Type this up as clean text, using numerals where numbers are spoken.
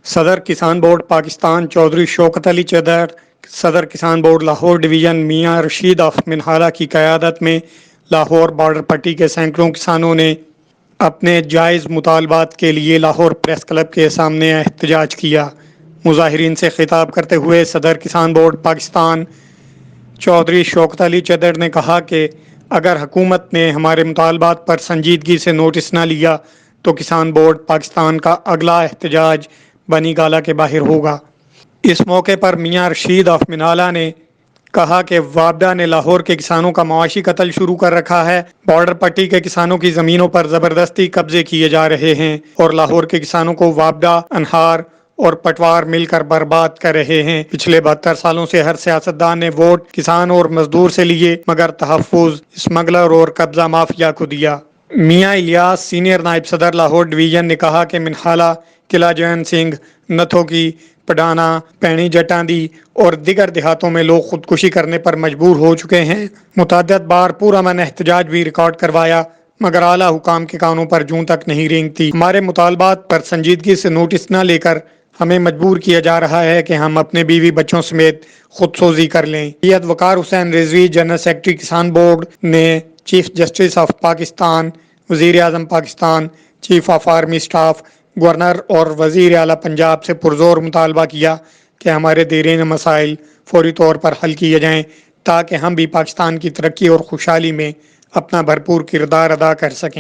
صدر کسان بورڈ پاکستان چودھری شوکت علی چدر، صدر کسان بورڈ لاہور ڈویژن میاں رشید آف منہالہ کی قیادت میں لاہور بارڈر پٹی کے سینکڑوں کسانوں نے اپنے جائز مطالبات کے لیے لاہور پریس کلب کے سامنے احتجاج کیا۔ مظاہرین سے خطاب کرتے ہوئے صدر کسان بورڈ پاکستان چودھری شوکت علی چدر نے کہا کہ اگر حکومت نے ہمارے مطالبات پر سنجیدگی سے نوٹس نہ لیا تو کسان بورڈ پاکستان کا اگلا احتجاج بنی گالہ کے باہر ہوگا۔ اس موقع پر میاں رشید آف منہالہ نے کہا کہ وابڈا نے لاہور کے کسانوں کا معاشی قتل شروع کر رکھا ہے۔ بارڈر پٹی کے کسانوں کی زمینوں پر زبردستی قبضے کیے جا رہے ہیں اور لاہور کے کسانوں کو وابڈا، انہار اور پٹوار مل کر برباد کر رہے ہیں۔ پچھلے 72 سالوں سے ہر سیاستدان نے ووٹ کسان اور مزدور سے لیے مگر تحفظ اسمگلر اور قبضہ مافیا کو دیا۔ میاں الیاس سینئر نائب صدر لاہور ڈویژن نے کہا کہ منہالہ، قلعہ جین سنگھ، نتھوکی، پڈانا، پینی جٹاندی اور دیگر دیہاتوں میں لوگ خودکشی کرنے پر مجبور ہو چکے ہیں۔ متعدد بار پرامن احتجاج بھی ریکارڈ کروایا مگر اعلیٰ حکام کے کانوں پر جوں تک نہیں رینگتی۔ ہمارے مطالبات پر سنجیدگی سے نوٹس نہ لے کر ہمیں مجبور کیا جا رہا ہے کہ ہم اپنے بیوی بچوں سمیت خود سوزی کر لیں۔ Syed Waqar Hussain Rizvi, general secretary Kisan board نے چیف جسٹس آف پاکستان، وزیر اعظم Pakistan, chief of army staff, governor اور وزیر اعلیٰ پنجاب سے پرزور مطالبہ کیا کہ ہمارے دیرینہ مسائل فوری طور پر حل کیے جائیں تاکہ ہم بھی پاکستان کی ترقی اور خوشحالی میں اپنا بھرپور کردار ادا کر سکیں۔